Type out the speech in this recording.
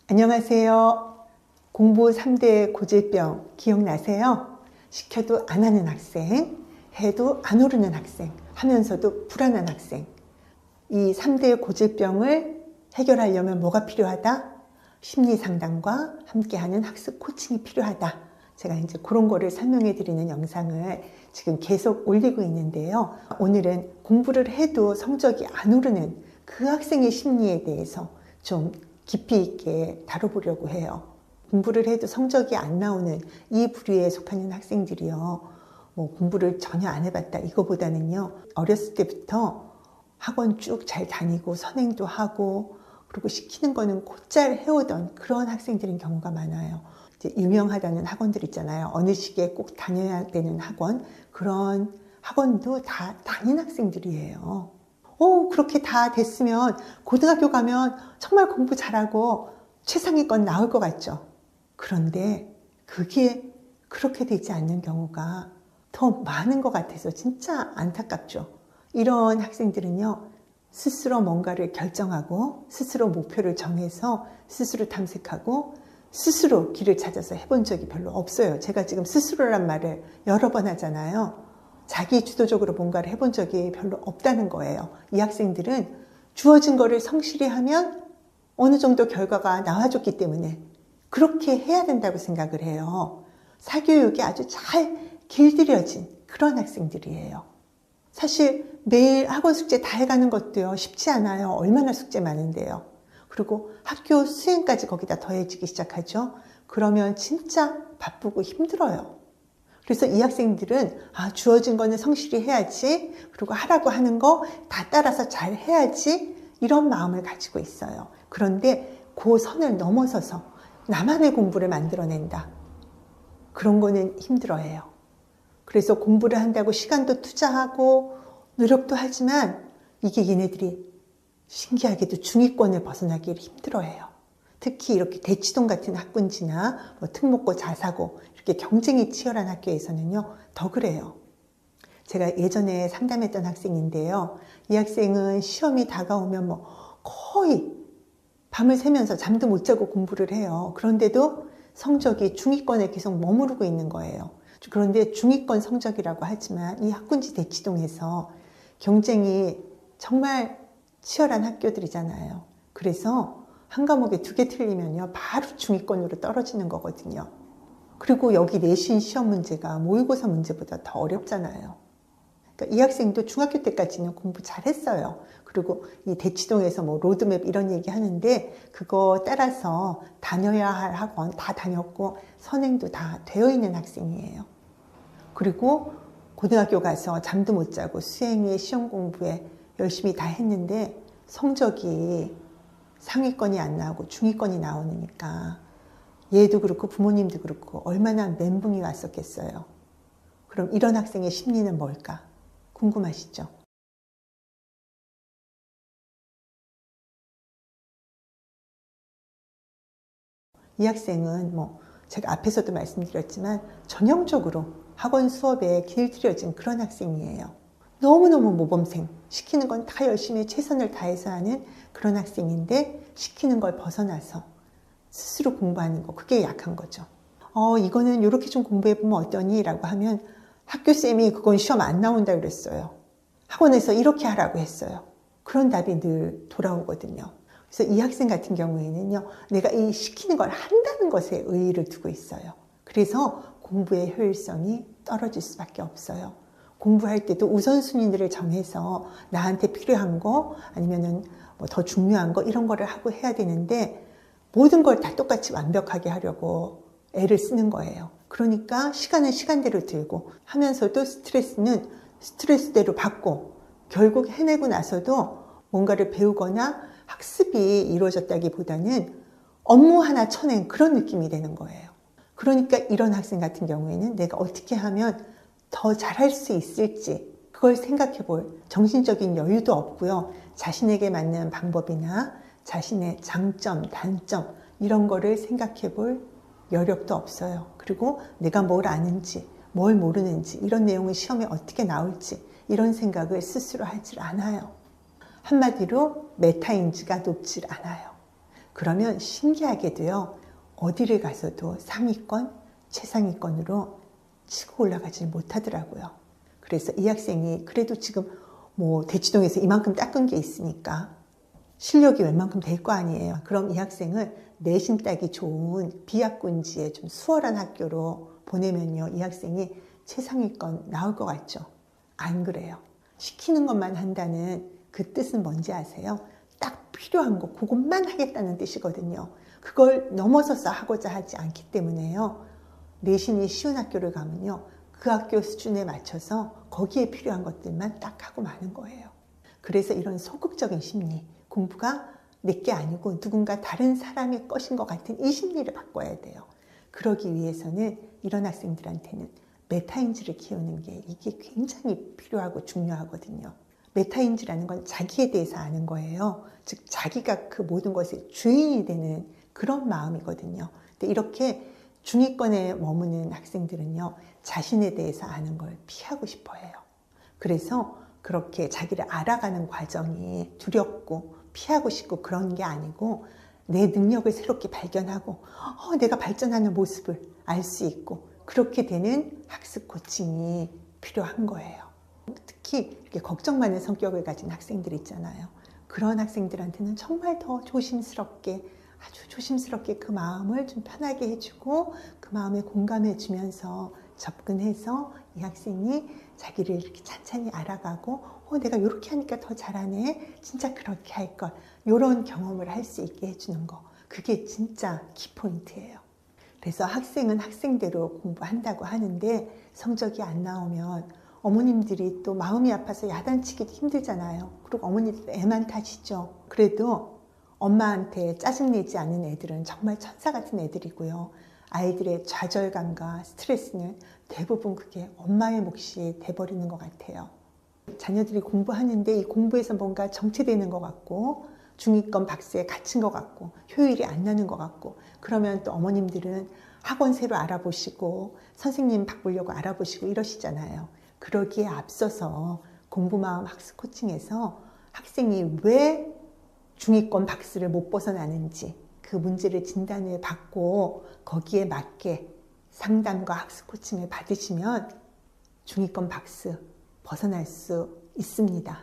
안녕하세요. 공부 3대 고질병 기억나세요? 시켜도 안 하는 학생, 해도 안 오르는 학생, 하면서도 불안한 학생. 이 3대 고질병을 해결하려면 뭐가 필요하다? 심리상담과 함께하는 학습 코칭이 필요하다. 제가 이제 그런 거를 설명해 드리는 영상을 지금 계속 올리고 있는데요. 오늘은 공부를 해도 성적이 안 오르는 그 학생의 심리에 대해서 좀 깊이 있게 다뤄보려고 해요. 공부를 해도 성적이 안 나오는 이 부류에 속하는 학생들이요. 공부를 전혀 안 해봤다 이거보다는요. 어렸을 때부터 학원 쭉 잘 다니고 선행도 하고 그리고 시키는 거는 곧잘 해오던 그런 학생들인 경우가 많아요. 이제 유명하다는 학원들 있잖아요. 어느 시기에 꼭 다녀야 되는 학원. 그런 학원도 다 다닌 학생들이에요. 그렇게 다 됐으면 고등학교 가면 정말 공부 잘하고 최상위권 나올 것 같죠. 그런데 그게 그렇게 되지 않는 경우가 더 많은 것 같아서 진짜 안타깝죠. 이런 학생들은요, 스스로 뭔가를 결정하고 스스로 목표를 정해서 스스로 탐색하고 스스로 길을 찾아서 해본 적이 별로 없어요. 제가 지금 스스로란 말을 여러 번 하잖아요. 자기 주도적으로 뭔가를 해본 적이 별로 없다는 거예요. 이 학생들은 주어진 거를 성실히 하면 어느 정도 결과가 나와줬기 때문에 그렇게 해야 된다고 생각을 해요. 사교육이 아주 잘 길들여진 그런 학생들이에요. 사실 매일 학원 숙제 다 해가는 것도요, 쉽지 않아요. 얼마나 숙제 많은데요. 그리고 학교 수행까지 거기다 더해지기 시작하죠. 그러면 진짜 바쁘고 힘들어요. 그래서 이 학생들은 주어진 거는 성실히 해야지, 그리고 하라고 하는 거 다 따라서 잘 해야지, 이런 마음을 가지고 있어요. 그런데 그 선을 넘어서서 나만의 공부를 만들어낸다. 그런 거는 힘들어해요. 그래서 공부를 한다고 시간도 투자하고 노력도 하지만 이게 얘네들이 신기하게도 중위권을 벗어나기를 힘들어해요. 특히 이렇게 대치동 같은 학군지나 특목고 자사고 이렇게 경쟁이 치열한 학교에서는요, 더 그래요. 제가 예전에 상담했던 학생인데요. 이 학생은 시험이 다가오면 거의 밤을 새면서 잠도 못 자고 공부를 해요. 그런데도 성적이 중위권에 계속 머무르고 있는 거예요. 그런데 중위권 성적이라고 하지만 이 학군지 대치동에서 경쟁이 정말 치열한 학교들이잖아요. 그래서 한 과목에 2개 틀리면요, 바로 중위권으로 떨어지는 거거든요. 그리고 여기 내신 시험 문제가 모의고사 문제보다 더 어렵잖아요. 그러니까 이 학생도 중학교 때까지는 공부 잘했어요. 그리고 이 대치동에서 로드맵 이런 얘기 하는데 그거 따라서 다녀야 할 학원 다 다녔고 선행도 다 되어 있는 학생이에요. 그리고 고등학교 가서 잠도 못 자고 수행에 시험 공부에 열심히 다 했는데 성적이 상위권이 안 나오고 중위권이 나오니까 얘도 그렇고 부모님도 그렇고 얼마나 멘붕이 왔었겠어요. 그럼 이런 학생의 심리는 뭘까? 궁금하시죠? 이 학생은 제가 앞에서도 말씀드렸지만 전형적으로 학원 수업에 길들여진 그런 학생이에요. 너무너무 모범생, 시키는 건 다 열심히 최선을 다해서 하는 그런 학생인데 시키는 걸 벗어나서 스스로 공부하는 거, 그게 약한 거죠. 이거는 이렇게 좀 공부해보면 어떠니? 라고 하면 학교쌤이 그건 시험 안 나온다 그랬어요. 학원에서 이렇게 하라고 했어요. 그런 답이 늘 돌아오거든요. 그래서 이 학생 같은 경우에는요, 내가 이 시키는 걸 한다는 것에 의의를 두고 있어요. 그래서 공부의 효율성이 떨어질 수밖에 없어요. 공부할 때도 우선순위들을 정해서 나한테 필요한 거 아니면은 더 중요한 거 이런 거를 하고 해야 되는데 모든 걸 다 똑같이 완벽하게 하려고 애를 쓰는 거예요. 그러니까 시간은 시간대로 들고 하면서도 스트레스는 스트레스대로 받고 결국 해내고 나서도 뭔가를 배우거나 학습이 이루어졌다기보다는 업무 하나 쳐낸 그런 느낌이 되는 거예요. 그러니까 이런 학생 같은 경우에는 내가 어떻게 하면 더 잘할 수 있을지 그걸 생각해 볼 정신적인 여유도 없고요. 자신에게 맞는 방법이나 자신의 장점, 단점 이런 거를 생각해 볼 여력도 없어요. 그리고 내가 뭘 아는지, 뭘 모르는지 이런 내용은 시험에 어떻게 나올지 이런 생각을 스스로 하질 않아요. 한마디로 메타인지가 높질 않아요. 그러면 신기하게도요, 어디를 가서도 상위권, 최상위권으로 치고 올라가지 못하더라고요. 그래서 이 학생이 그래도 지금 뭐 대치동에서 이만큼 닦은 게 있으니까 실력이 웬만큼 될 거 아니에요. 그럼 이 학생을 내신 따기 좋은 비학군지의 좀 수월한 학교로 보내면요, 이 학생이 최상위권 나올 것 같죠? 안 그래요. 시키는 것만 한다는 그 뜻은 뭔지 아세요? 딱 필요한 거, 그것만 하겠다는 뜻이거든요. 그걸 넘어서서 하고자 하지 않기 때문에요. 내신이 쉬운 학교를 가면요, 그 학교 수준에 맞춰서 거기에 필요한 것들만 딱 하고 마는 거예요. 그래서 이런 소극적인 심리, 공부가 내게 아니고 누군가 다른 사람의 것인 것 같은 이 심리를 바꿔야 돼요. 그러기 위해서는 이런 학생들한테는 메타인지를 키우는 게 이게 굉장히 필요하고 중요하거든요. 메타인지라는 건 자기에 대해서 아는 거예요. 즉 자기가 그 모든 것의 주인이 되는 그런 마음이거든요. 근데 이렇게 중위권에 머무는 학생들은요, 자신에 대해서 아는 걸 피하고 싶어 해요. 그래서 그렇게 자기를 알아가는 과정이 두렵고 피하고 싶고 그런 게 아니고 내 능력을 새롭게 발견하고 내가 발전하는 모습을 알 수 있고 그렇게 되는 학습 코칭이 필요한 거예요. 특히 이렇게 걱정 많은 성격을 가진 학생들 있잖아요. 그런 학생들한테는 정말 더 조심스럽게, 아주 조심스럽게 그 마음을 좀 편하게 해주고 그 마음에 공감해주면서 접근해서 이 학생이 자기를 이렇게 찬찬히 알아가고 내가 이렇게 하니까 더 잘하네, 진짜 그렇게 할 걸, 이런 경험을 할 수 있게 해주는 거, 그게 진짜 키포인트예요. 그래서 학생은 학생대로 공부한다고 하는데 성적이 안 나오면 어머님들이 또 마음이 아파서 야단치기도 힘들잖아요. 그리고 어머니들 애만 타시죠. 그래도 엄마한테 짜증내지 않는 애들은 정말 천사 같은 애들이고요. 아이들의 좌절감과 스트레스는 대부분 그게 엄마의 몫이 돼버리는 것 같아요. 자녀들이 공부하는데 이 공부에서 뭔가 정체되는 것 같고 중위권 박스에 갇힌 것 같고 효율이 안 나는 것 같고 그러면 또 어머님들은 학원 새로 알아보시고 선생님 바꾸려고 알아보시고 이러시잖아요. 그러기에 앞서서 공부마음 학습 코칭에서 학생이 왜 중위권 박스를 못 벗어나는지 그 문제를 진단을 받고 거기에 맞게 상담과 학습 코칭을 받으시면 중위권 박스 벗어날 수 있습니다.